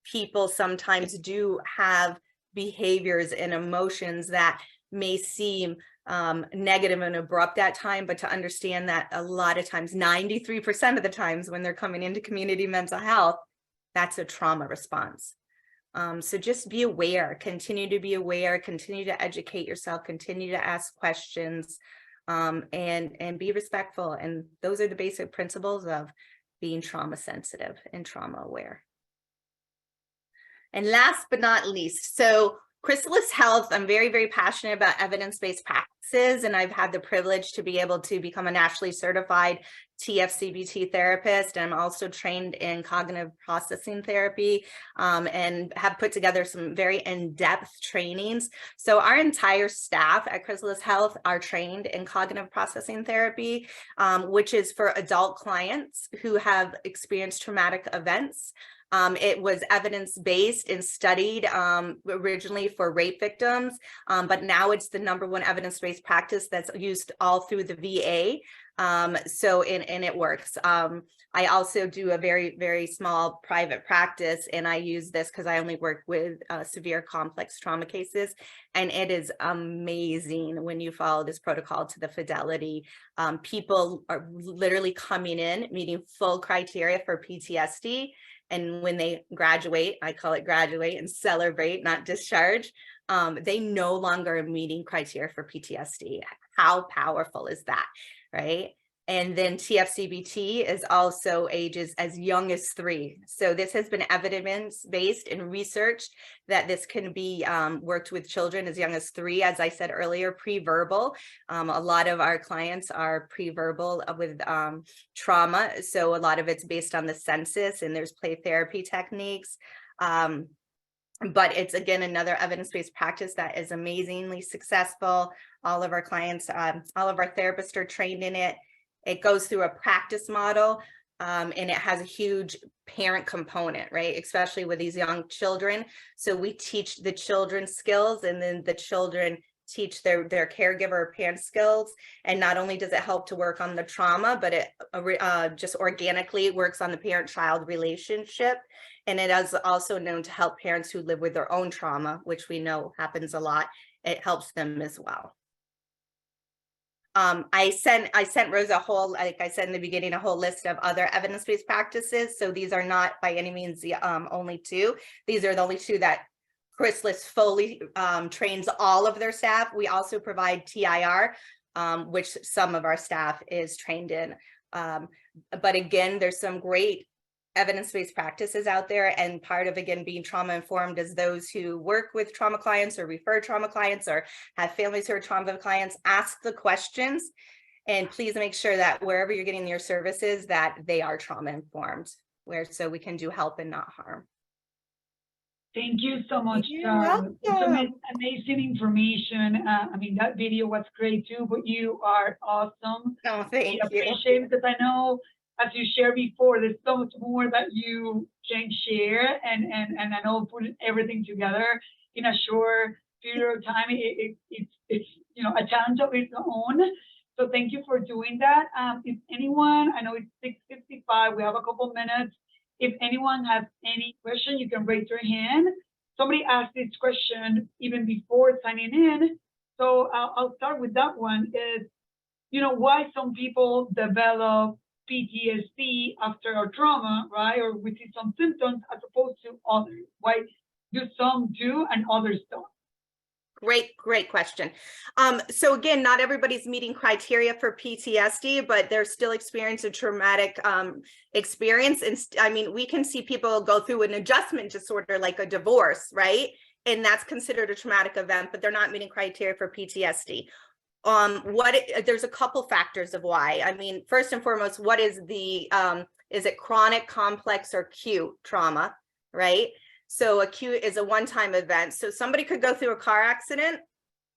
people sometimes do have behaviors and emotions that may seem negative and abrupt at time, but to understand that a lot of times, 93% of the times when they're coming into community mental health, that's a trauma response. So just be aware, continue to be aware, continue to educate yourself, continue to ask questions, and be respectful. And those are the basic principles of being trauma sensitive and trauma aware. And last but not least, so Chrysalis Health, I'm very, very passionate about evidence-based practices, and I've had the privilege to be able to become a nationally certified TFCBT therapist. I'm also trained in cognitive processing therapy, and have put together some very in-depth trainings. So our entire staff at Chrysalis Health are trained in cognitive processing therapy, which is for adult clients who have experienced traumatic events. It was evidence-based and studied originally for rape victims, but now it's the #1 evidence-based practice that's used all through the VA. So it works. I also do a very, very small private practice, and I use this because I only work with severe complex trauma cases, and it is amazing when you follow this protocol to the fidelity. People are literally coming in, meeting full criteria for PTSD. And when they graduate, I call it graduate and celebrate, not discharge, they no longer are meeting criteria for PTSD. How powerful is that, right? And then TFCBT is also ages as young as 3. So this has been evidence-based and researched that this can be worked with children as young as 3. As I said earlier, pre-verbal. A lot of our clients are pre-verbal with trauma. So a lot of it's based on the census, and there's play therapy techniques. But it's, again, another evidence-based practice that is amazingly successful. All of our clients, all of our therapists are trained in it. It goes through a practice model, and it has a huge parent component, right? Especially with these young children. So we teach the children skills, and then the children teach their caregiver or parent skills. And not only does it help to work on the trauma, but it just organically works on the parent-child relationship. And it is also known to help parents who live with their own trauma, which we know happens a lot. It helps them as well. I sent Rosa a whole, like I said in the beginning, a whole list of other evidence-based practices. So these are not by any means the only 2. These are the only 2 that Chrysalis fully trains all of their staff. We also provide TIR, which some of our staff is trained in. But again, there's some great evidence-based practices out there, and part of, again, being trauma informed is those who work with trauma clients or refer trauma clients or have families who are trauma clients. Ask the questions, and please make sure that wherever you're getting your services, that they are trauma informed, so we can do help and not harm. Thank you so much. You're welcome. It's amazing information. I mean, that video was great too, but you are awesome. Oh, thank you. Appreciate it, because I know, as you shared before, there's so much more that you can share, and I know putting everything together in a short period of time, it's you know, a challenge of its own. So thank you for doing that. If anyone, I know it's 6:55, we have a couple minutes. If anyone has any question, you can raise your hand. Somebody asked this question even before signing in, so I'll start with that one. Is, you know, why some people develop PTSD after a trauma, right? Or we see some symptoms as opposed to others. Why do some do and others don't? Great question. So again, not everybody's meeting criteria for PTSD, but they're still experiencing a traumatic experience. And I mean, we can see people go through an adjustment disorder like a divorce, right? And that's considered a traumatic event, but they're not meeting criteria for PTSD. There's a couple factors of why. I mean, first and foremost, what is it chronic, complex, or acute trauma, right? So acute is a one-time event. So somebody could go through a car accident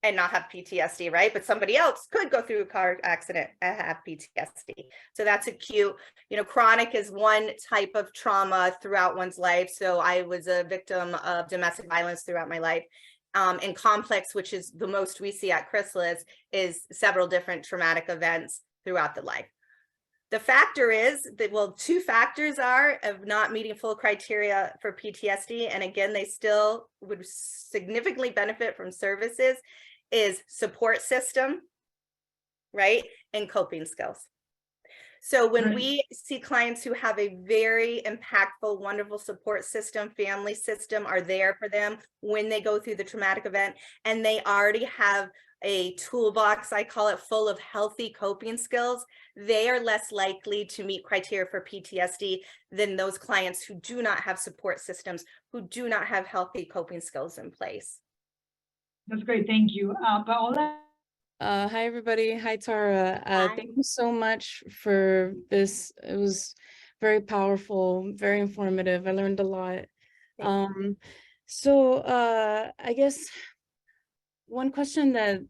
and not have PTSD, right? But somebody else could go through a car accident and have PTSD. So that's acute. You know, chronic is one type of trauma throughout one's life. So I was a victim of domestic violence throughout my life. And complex, which is the most we see at Chrysalis, is several different traumatic events throughout the life. The factor is that, well, two factors are of not meeting full criteria for PTSD, and again, they still would significantly benefit from services, is support system, right? And coping skills. So when we see clients who have a very impactful, wonderful support system, family system are there for them when they go through the traumatic event, and they already have a toolbox, I call it, full of healthy coping skills, they are less likely to meet criteria for PTSD than those clients who do not have support systems, who do not have healthy coping skills in place. That's great. Thank you. Paola? Hi, everybody. Hi, Tara. Hi. Thank you so much for this. It was very powerful, very informative. I learned a lot. I guess one question that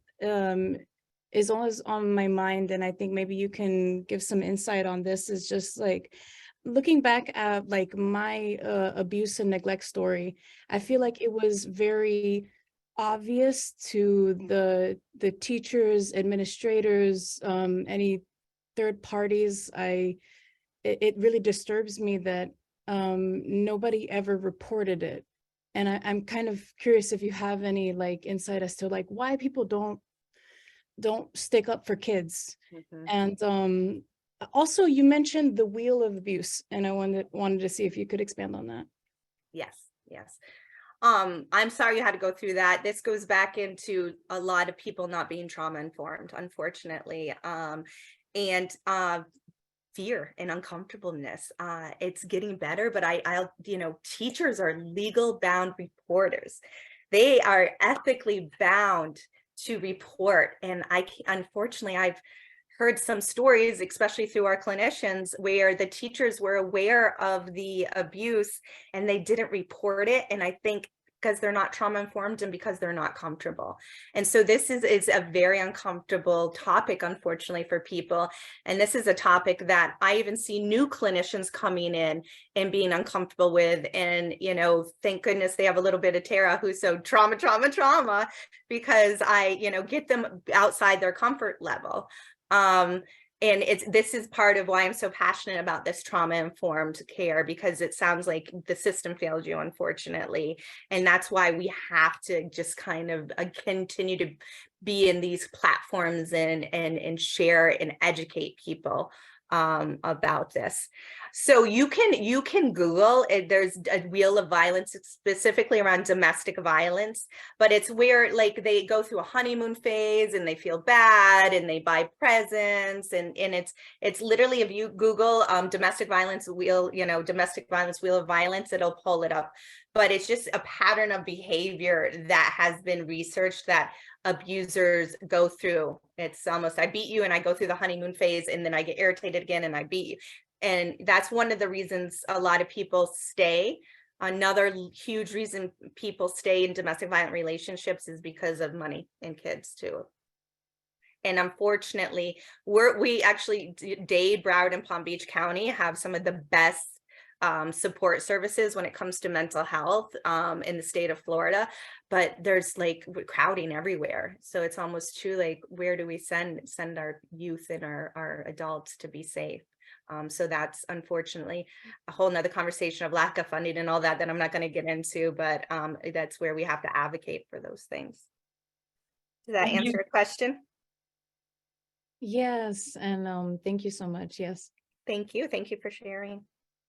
is always on my mind, and I think maybe you can give some insight on this, is just like looking back at like my abuse and neglect story. I feel like it was very obvious to the teachers, administrators, any third parties. It really disturbs me that nobody ever reported it. And I'm kind of curious if you have any like insight as to like why people don't stick up for kids. And also you mentioned the wheel of abuse, and I wanted to see if you could expand on that. Yes. I'm sorry you had to go through that. This goes back into a lot of people not being trauma informed, unfortunately, and fear and uncomfortableness. It's getting better, but I'll teachers are legal bound reporters. They are ethically bound to report, and unfortunately, I've heard some stories, especially through our clinicians, where the teachers were aware of the abuse and they didn't report it. And I think because they're not trauma informed and because they're not comfortable. And so this is a very uncomfortable topic, unfortunately, for people. And this is a topic that I even see new clinicians coming in and being uncomfortable with. And, thank goodness they have a little bit of Tara who's so trauma, because I, get them outside their comfort level. And this is part of why I'm so passionate about this trauma-informed care, because it sounds like the system failed you, unfortunately. And that's why we have to just kind of continue to be in these platforms and share and educate people about this. So you can Google it. There's a wheel of violence specifically around domestic violence, but it's where like they go through a honeymoon phase and they feel bad and they buy presents, and it's literally, if you Google domestic violence wheel, domestic violence wheel of violence, it'll pull it up. But it's just a pattern of behavior that has been researched that abusers go through. It's almost, I beat you and I go through the honeymoon phase and then I get irritated again and I beat you. And that's one of the reasons a lot of people stay. Another huge reason people stay in domestic violent relationships is because of money and kids too. And unfortunately, we actually, Dade, Broward, and Palm Beach County have some of the best support services when it comes to mental health in the state of Florida, but there's like crowding everywhere. So it's almost true, like, where do we send our youth and our adults to be safe? So that's unfortunately a whole nother conversation of lack of funding and all that I'm not going to get into, but that's where we have to advocate for those things. Does that Thank you. answer your question? Yes, and thank you so much. Yes. Thank you. Thank you for sharing.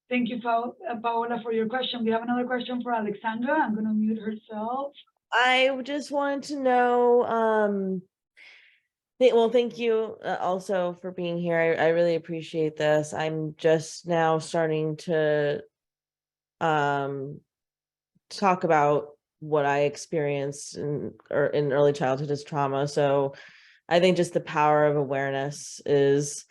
Thank you, Paola, for your question. We have another question for Alexandra. I'm going to mute herself. I just wanted to know, well, thank you also for being here. I really appreciate this. I'm just now starting to talk about what I experienced in early childhood as trauma. So I think just the power of awareness is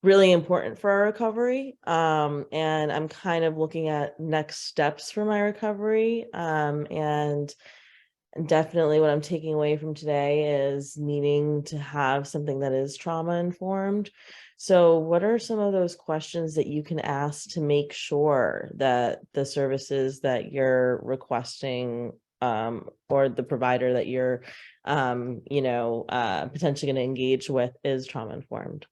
really important for our recovery. And I'm kind of looking at next steps for my recovery. And definitely what I'm taking away from today is needing to have something that is trauma informed. So what are some of those questions that you can ask to make sure that the services that you're requesting or the provider that you're potentially going to engage with is trauma informed?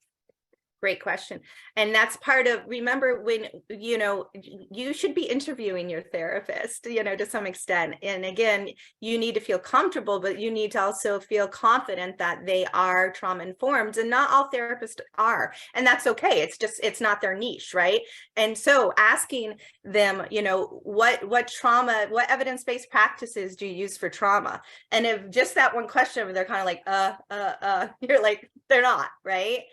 Great question. And that's part of, remember when, you should be interviewing your therapist, to some extent. And again, you need to feel comfortable, but you need to also feel confident that they are trauma informed, and not all therapists are. And that's okay. It's not their niche, right? And so asking them, what evidence-based practices do you use for trauma? And if just that one question, they're kind of like, you're like, they're not, right?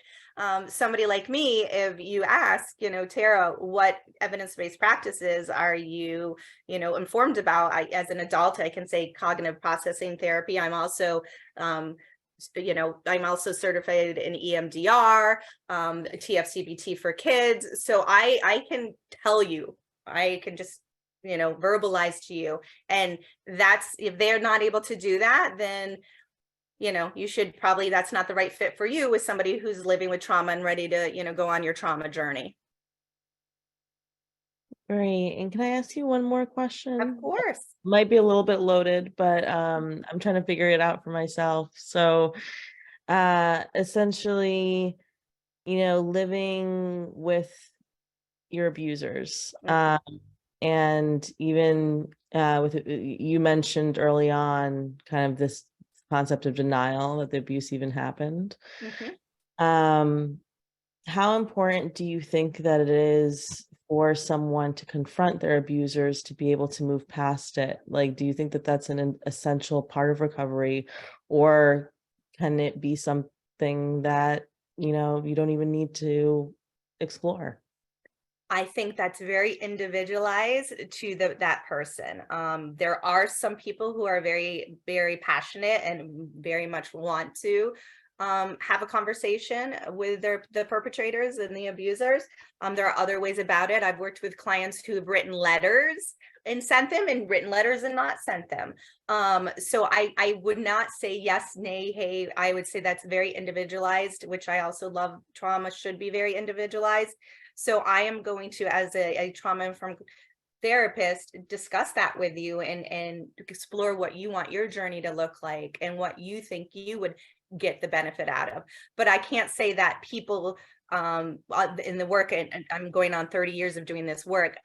Somebody like me, if you ask, Tara, what evidence-based practices are you, informed about? As an adult, I can say cognitive processing therapy. I'm also, I'm also certified in EMDR, TFCBT for kids. So I can tell you, I can just, verbalize to you. And that's, if they're not able to do that, then you should probably, that's not the right fit for you, with somebody who's living with trauma and ready to, go on your trauma journey. Great. And can I ask you one more question? Of course. Might be a little bit loaded, but I'm trying to figure it out for myself. So essentially, living with your abusers, and even you mentioned early on kind of this concept of denial that the abuse even happened. How important do you think that it is for someone to confront their abusers to be able to move past it? Like, do you think that that's an essential part of recovery, or can it be something that, you don't even need to explore? I think that's very individualized to that person. There are some people who are very, very passionate and very much want to have a conversation with the perpetrators and the abusers. There are other ways about it. I've worked with clients who have written letters and sent them, and written letters and not sent them. So I would not say yes, nay, hey. I would say that's very individualized, which I also love. Trauma should be very individualized. So I am going to, as a trauma-informed therapist, discuss that with you and explore what you want your journey to look like and what you think you would get the benefit out of. But I can't say that people in the work, and I'm going on 30 years of doing this work,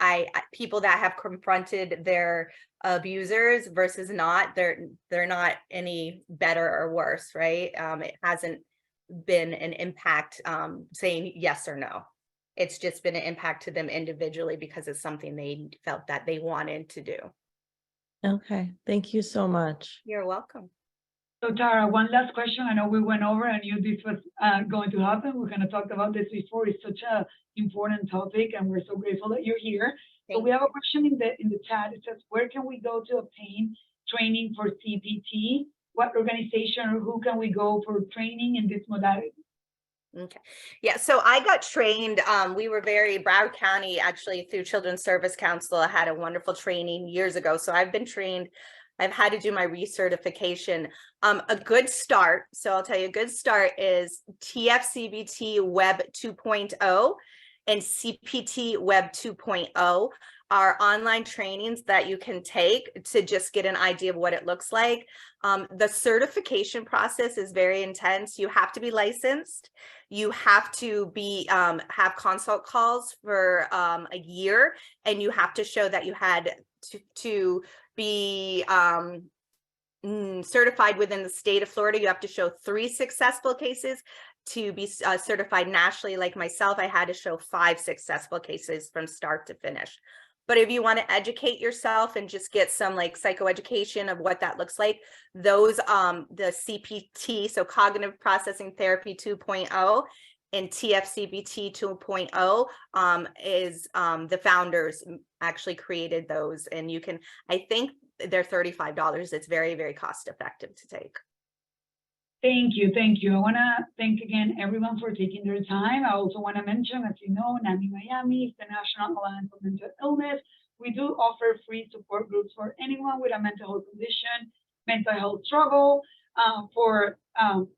people that have confronted their abusers versus not, they're not any better or worse, right? It hasn't been an impact saying yes or no. It's just been an impact to them individually because it's something they felt that they wanted to do. Okay, thank you so much. You're welcome. So Tara, one last question. I know we went over and knew this was going to happen. We're going to talk about this before. It's such an important topic, and we're so grateful that you're here. So we have a question in the chat. It says, where can we go to obtain training for CPT? What organization or who can we go for training in this modality? Okay. Yeah. So I got trained. We were Broward County, actually, through Children's Service Council. I had a wonderful training years ago. So I've been trained. I've had to do my recertification. A good start. So I'll tell you, a good start is TFCBT Web 2.0. and CPT Web 2.0 are online trainings that you can take to just get an idea of what it looks like. The certification process is very intense. You have to be licensed. You have to be have consult calls for a year, and you have to show that you had to be certified within the state of Florida. You have to show 3 successful cases. To be certified nationally, like myself, I had to show 5 successful cases from start to finish. But if you want to educate yourself and just get some like psychoeducation of what that looks like, those the CPT, so cognitive processing therapy 2.0 and TFCBT 2.0 is the founders actually created those, and you can, I think they're $35. It's very, very cost effective to take. Thank you. Thank you. I want to thank again everyone for taking their time. I also want to mention, as you know, NAMI Miami is the National Alliance of Mental Illness. We do offer free support groups for anyone with a mental health condition, mental health struggle, for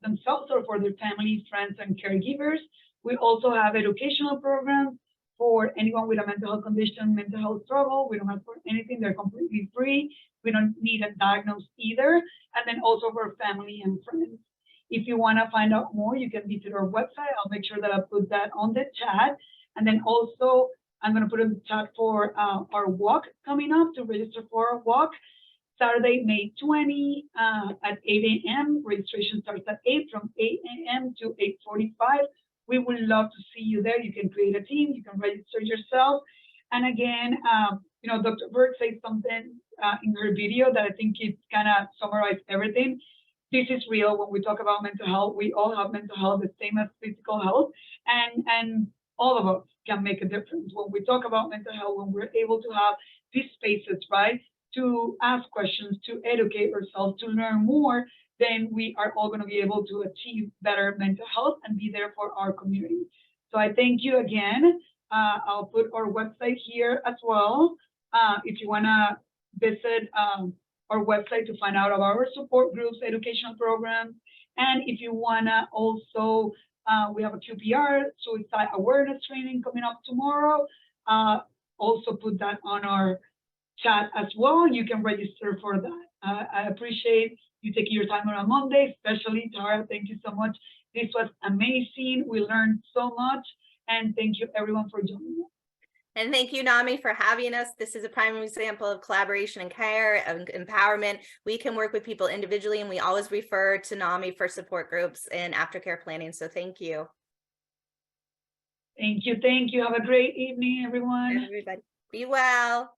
themselves or for their families, friends, and caregivers. We also have educational programs for anyone with a mental health condition, mental health struggle. We don't have for anything. They're completely free. We don't need a diagnosis either. And then also for family and friends. If you want to find out more, you can visit our website. I'll make sure that I put that on the chat. And then also, I'm going to put in the chat for our walk coming up, to register for our walk. Saturday, May 20 at 8 a.m. Registration starts at 8, from 8 a.m. to 8:45. We would love to see you there. You can create a team. You can register yourself. And again, you know, Dr. Berg said something in her video that I think it kind of summarized everything. This is real. When we talk about mental health, we all have mental health, the same as physical health, and all of us can make a difference. When we talk about mental health, when we're able to have these spaces, right, to ask questions, to educate ourselves, to learn more, then we are all going to be able to achieve better mental health and be there for our community. So I thank you again. I'll put our website here as well. If you want to visit our website to find out about our support groups, educational programs. And if you want to also, we have a QPR, suicide awareness training coming up tomorrow. Also put that on our chat as well. You can register for that. I appreciate you taking your time on a Monday, especially Tara. Thank you so much. This was amazing. We learned so much. And thank you everyone for joining us. And thank you, NAMI, for having us. This is a prime example of collaboration and care and empowerment. We can work with people individually, and we always refer to NAMI for support groups and aftercare planning. So thank you. Thank you. Thank you. Have a great evening, everyone. Everybody, be well.